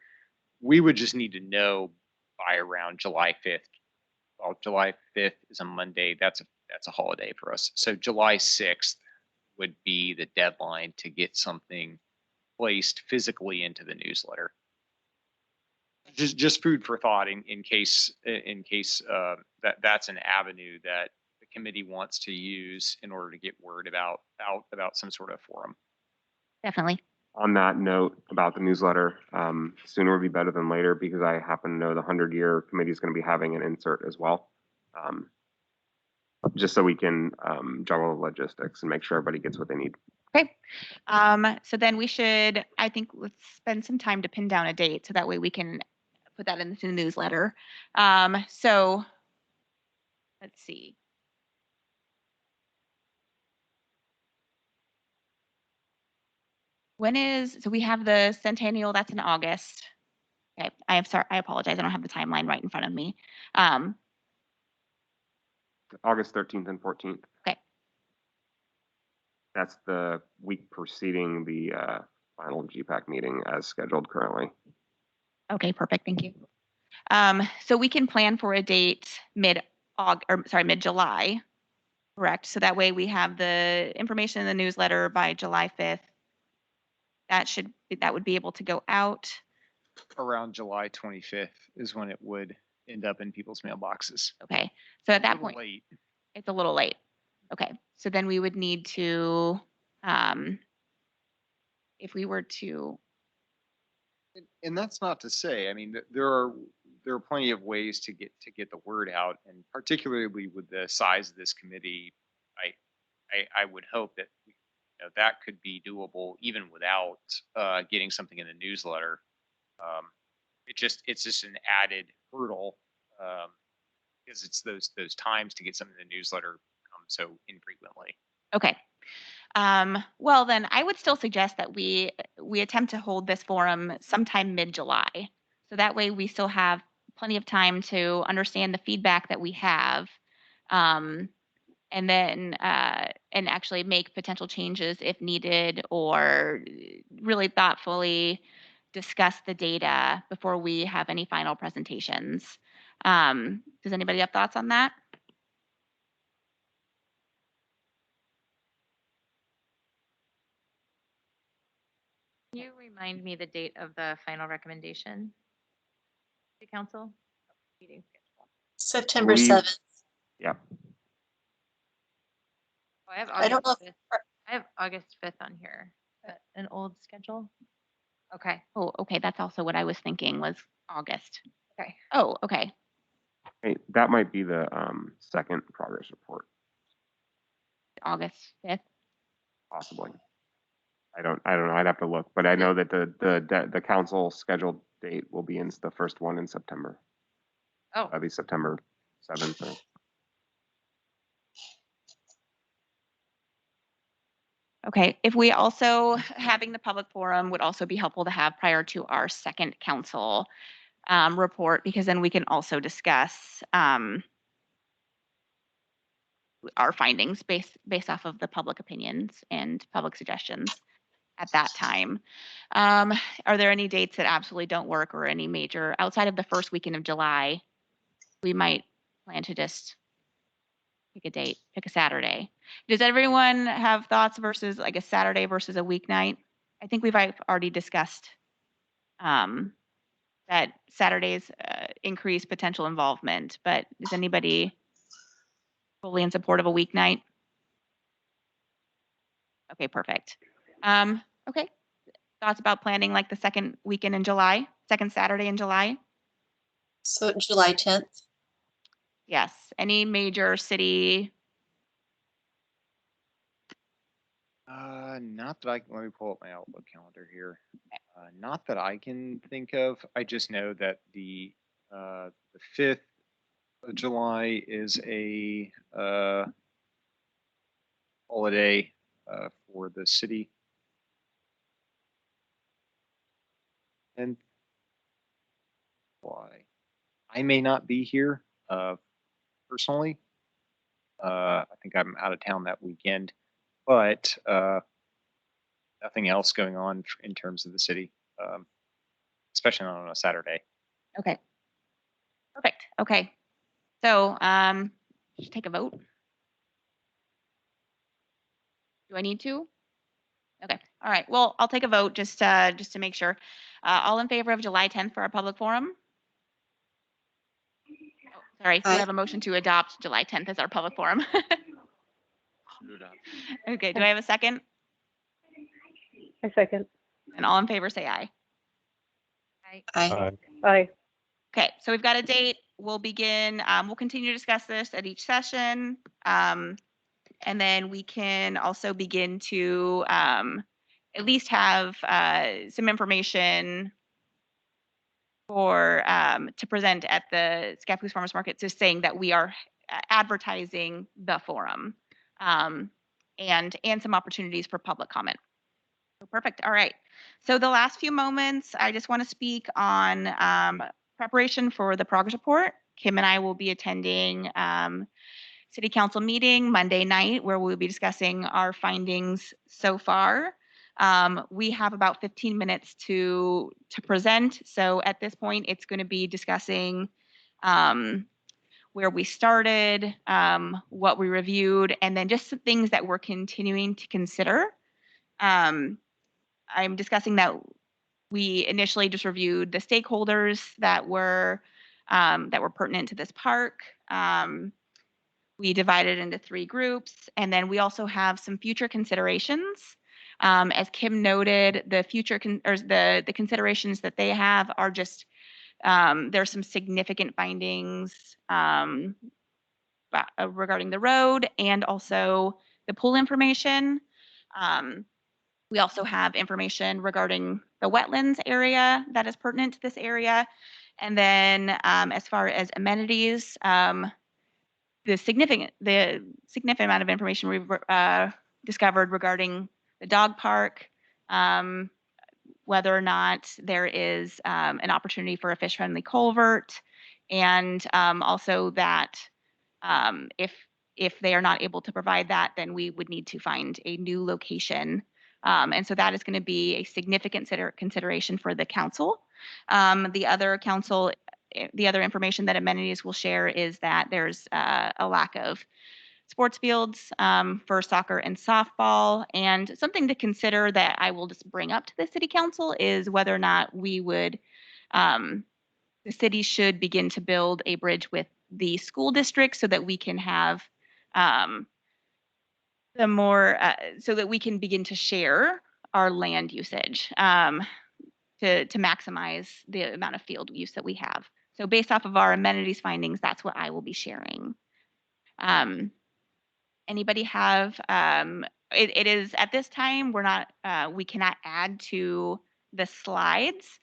we would just need to know by around July 5th. Well, July 5th is a Monday. That's a holiday for us. So July 6th would be the deadline to get something placed physically into the newsletter. Just food for thought in case that's an avenue that the committee wants to use in order to get word about some sort of forum. Definitely. On that note about the newsletter, sooner would be better than later, because I happen to know the 100-year committee is going to be having an insert as well, just so we can juggle the logistics and make sure everybody gets what they need. Okay. So then we should, I think, let's spend some time to pin down a date so that way we can put that in the newsletter. So let's see. So we have the centennial, that's in August. Okay, I apologize, I don't have the timeline right in front of me. August 13th and 14th. Okay. That's the week preceding the final GPAC meeting as scheduled currently. Okay, perfect, thank you. So we can plan for a date mid-July, correct? So that way we have the information in the newsletter by July 5th. That would be able to go out. around July 25th is when it would end up in people's mailboxes. Okay, so at A that little point, late. it's a little late. Okay, so then we would need to, if we were to, And that's not to say, I mean, there are plenty of ways to get the word out, and particularly with the size of this committee, I would hope that that could be doable even without getting something in the newsletter. It's just an added hurdle because it's those times to get something in the newsletter come so infrequently. okay. Well, then I would still suggest that we attempt to hold this forum sometime mid-July. So that way we still have plenty of time to understand the feedback that we have. And then and actually make potential changes if needed, or really thoughtfully discuss the data before we have any final presentations. Does anybody have thoughts on that? Can you remind me the date of the final recommendation to council? Meeting schedule. September We- 7th. Yeah. Oh, I have I don't August know. 5th. I have August 5th on here. An old schedule? Okay. Oh, okay. That's also what I was thinking was August. Okay. Oh, okay. Hey, that might be the second progress report, August 5th. possibly. I don't know. I'd have to look, but I know that the council scheduled date will be in the first one in September. Oh, That'll be September 7th. Okay. If we also, having the public forum would also be helpful to have prior to our second council report, because then we can also discuss our findings based off of the public opinions and public suggestions at that time. Are there any dates that absolutely don't work, or any major outside of the first weekend of July? We might plan to just pick a date, pick a Saturday. Does everyone have thoughts versus like a Saturday versus a weeknight? I think we've already discussed that Saturdays increase potential involvement, but is anybody fully in support of a weeknight? Okay, perfect. Okay, thoughts about planning like the second weekend in July, second Saturday in July? So July 10th. Yes, any major city? Not that let me pull up my Outlook calendar here. Not that I can think of. I just know that the 5th of July is a holiday for the city. And why? I may not be here personally. I think I'm out of town that weekend, but nothing else going on in terms of the city, especially not on a Saturday. Okay, perfect. Okay, so should take a vote. Do I need to? Okay, all right. Well, I'll take a vote just to make sure. All in favor of July 10th for our public forum? Oh, sorry, do I Aye. have a motion to adopt July 10th as our public forum? Okay, do I have a second? I second. And all in favor say aye. Aye. Aye. Okay, so we've got a date. We'll begin, we'll continue to discuss this at each session. And then we can also begin to at least have some information for to present at the Scapus Farmers Market, just saying that we are advertising the forum and some opportunities for public comment. So perfect. All right. So the last few moments, I just want to speak on preparation for the progress report. Kim and I will be attending City Council meeting Monday night, where we'll be discussing our findings so far. We have about 15 minutes to present. So at this point, it's going to be discussing where we started, what we reviewed, and then just some things that we're continuing to consider. I'm discussing that we initially just reviewed the stakeholders that were pertinent to this park. We divided into 3 groups, and then we also have some future considerations. As Kim noted, the future the considerations that they have are just there's some significant findings regarding the road and also the pool information. We also have information regarding the wetlands area that is pertinent to this area. And then as far as amenities, the significant amount of information we've discovered regarding the dog park, whether or not there is an opportunity for a fish-friendly culvert, and also that if they are not able to provide that, then we would need to find a new location. And so that is going to be a significant consideration for the council. The other information that amenities will share is that there's a lack of sports fields for soccer and softball. And something to consider that I will just bring up to the city council is whether or not we would, the city should begin to build a bridge with the school district so that we can have so that we can begin to share our land usage to maximize the amount of field use that we have. So based off of our amenities findings, that's what I will be sharing. Anybody have, it is at this time, we cannot add to the slides,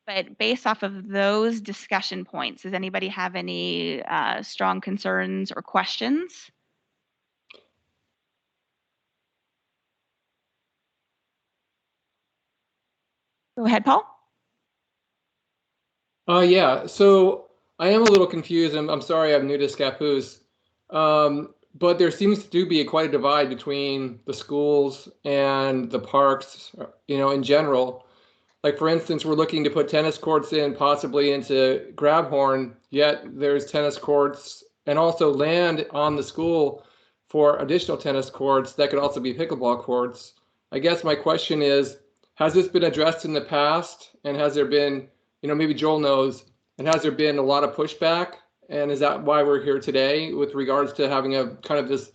but based off of those discussion points, does anybody have any strong concerns or questions? Go ahead, Paul. Yeah, so I am a little confused. I'm sorry, I'm new to Scapus. But there seems to be quite a divide between the schools and the parks, in general. Like, for instance, we're looking to put tennis courts in, possibly into Grabhorn, yet there's tennis courts and also land on the school for additional tennis courts that could also be pickleball courts. I guess my question is, has this been addressed in the past? And has there been, maybe Joel knows, and has there been a lot of pushback? And is that why we're here today with regards to having a kind of this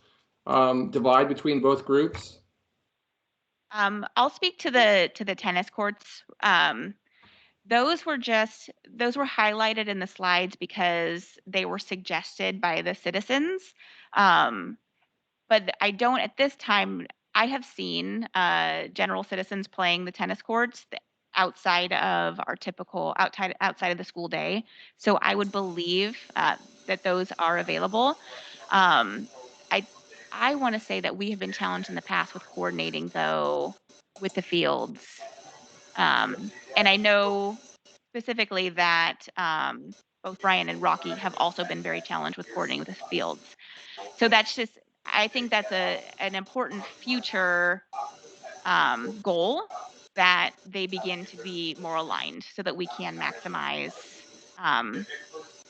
divide between both groups? I'll speak to the tennis courts. Those were highlighted in the slides because they were suggested by the citizens. But I don't at this time. I have seen general citizens playing the tennis courts outside of our typical outside of the school day. So I would believe that those are available. I want to say that we have been challenged in the past with coordinating though with the fields. And I know specifically that both Brian and Rocky have also been very challenged with coordinating with the fields. So that's just, I think that's an important future goal that they begin to be more aligned so that we can maximize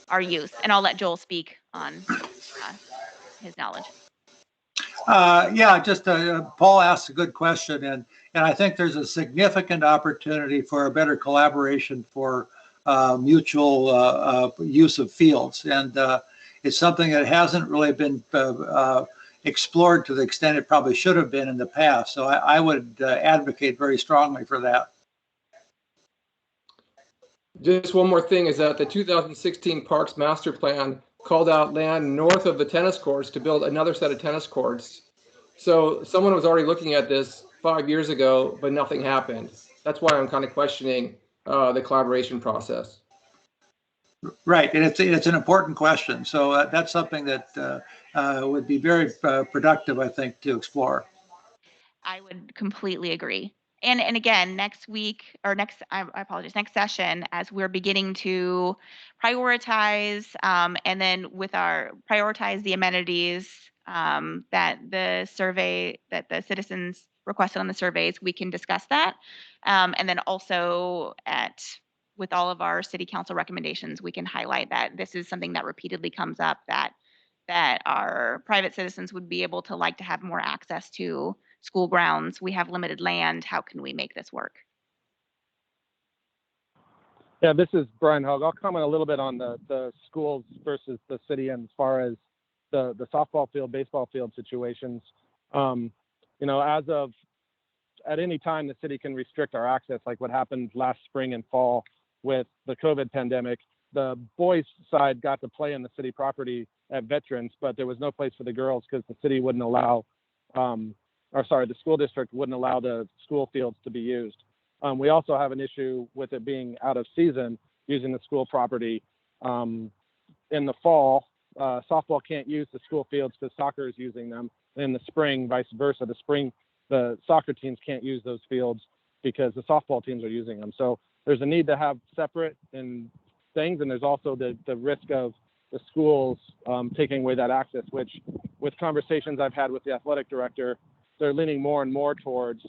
our use. And I'll let Joel speak on his knowledge. Yeah, just Paul asked a good question, and I think there's a significant opportunity for a better collaboration for mutual use of fields, and it's something that hasn't really been explored to the extent it probably should have been in the past. So I would advocate very strongly for that. Just one more thing is that the 2016 Parks Master Plan called out land north of the tennis courts to build another set of tennis courts. So someone was already looking at this 5 years ago, but nothing happened. That's why I'm kind of questioning the collaboration process. Right, and it's an important question. So that's something that would be very productive, I think, to explore. I would completely agree. And again, next week or I apologize, next session, as we're beginning to prioritize and then prioritize the amenities that the citizens requested on the surveys, we can discuss that. And then also with all of our city council recommendations, we can highlight that this is something that repeatedly comes up that our private citizens would be able to like to have more access to school grounds. We have limited land. How can we make this work? Yeah, this is Brian Hogg. I'll comment a little bit on the schools versus the city, and as far as the softball field, baseball field situations. You know, as of at any time, the city can restrict our access, like what happened last spring and fall with the COVID pandemic. The boys' side got to play in the city property at Veterans, but there was no place for the girls because the city wouldn't allow, the school district wouldn't allow the school fields to be used. We also have an issue with it being out of season, using the school property. In the fall, softball can't use the school fields because soccer is using them. In the spring, vice versa. The spring, the soccer teams can't use those fields because the softball teams are using them. So there's a need to have separate things, and there's also the risk of the schools taking away that access, which with conversations I've had with the athletic director, they're leaning more and more towards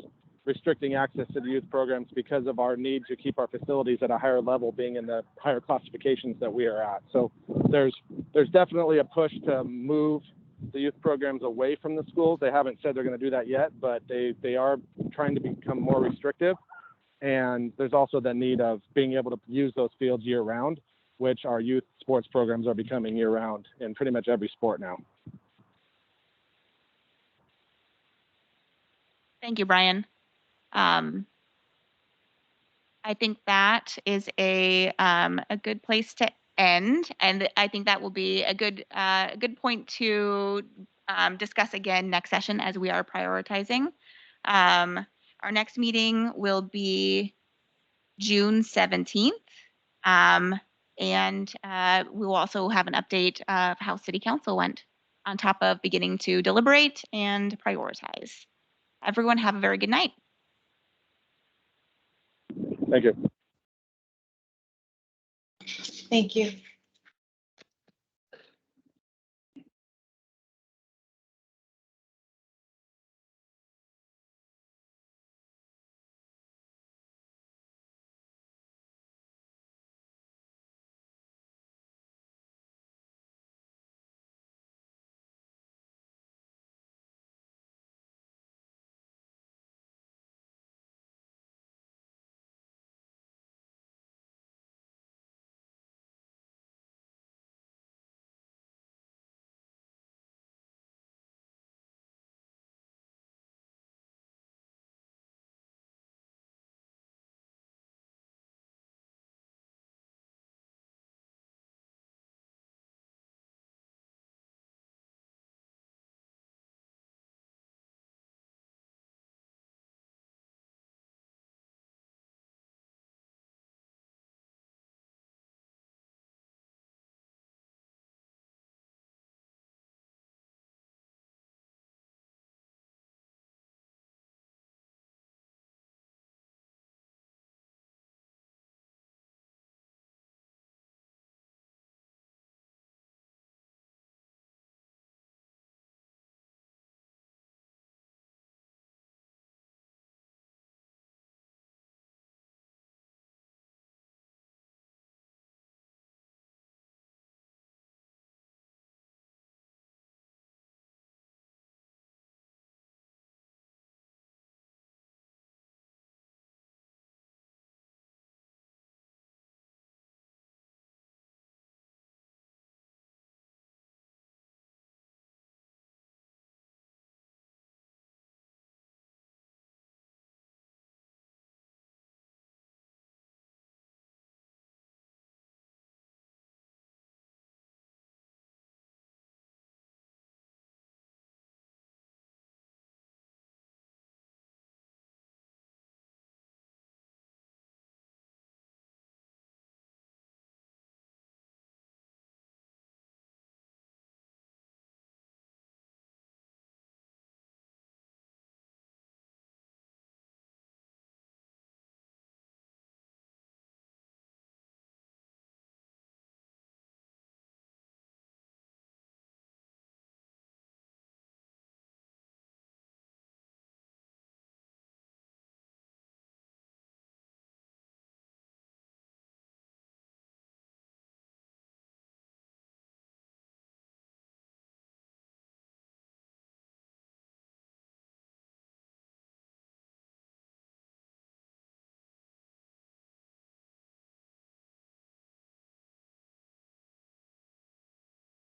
restricting access to the youth programs because of our need to keep our facilities at a higher level, being in the higher classifications that we are at. So there's definitely a push to move the youth programs away from the schools. They haven't said they're going to do that yet, but they are trying to become more restrictive. And there's also the need of being able to use those fields year round, which our youth sports programs are becoming year round in pretty much every sport now. Thank you, Brian. I think that is a good place to end, and I think that will be a good point to discuss again next session as we are prioritizing. Our next meeting will be June 17th, and we will also have an update of how City Council went, on top of beginning to deliberate and prioritize. Everyone have a very good night. Thank you. Thank you.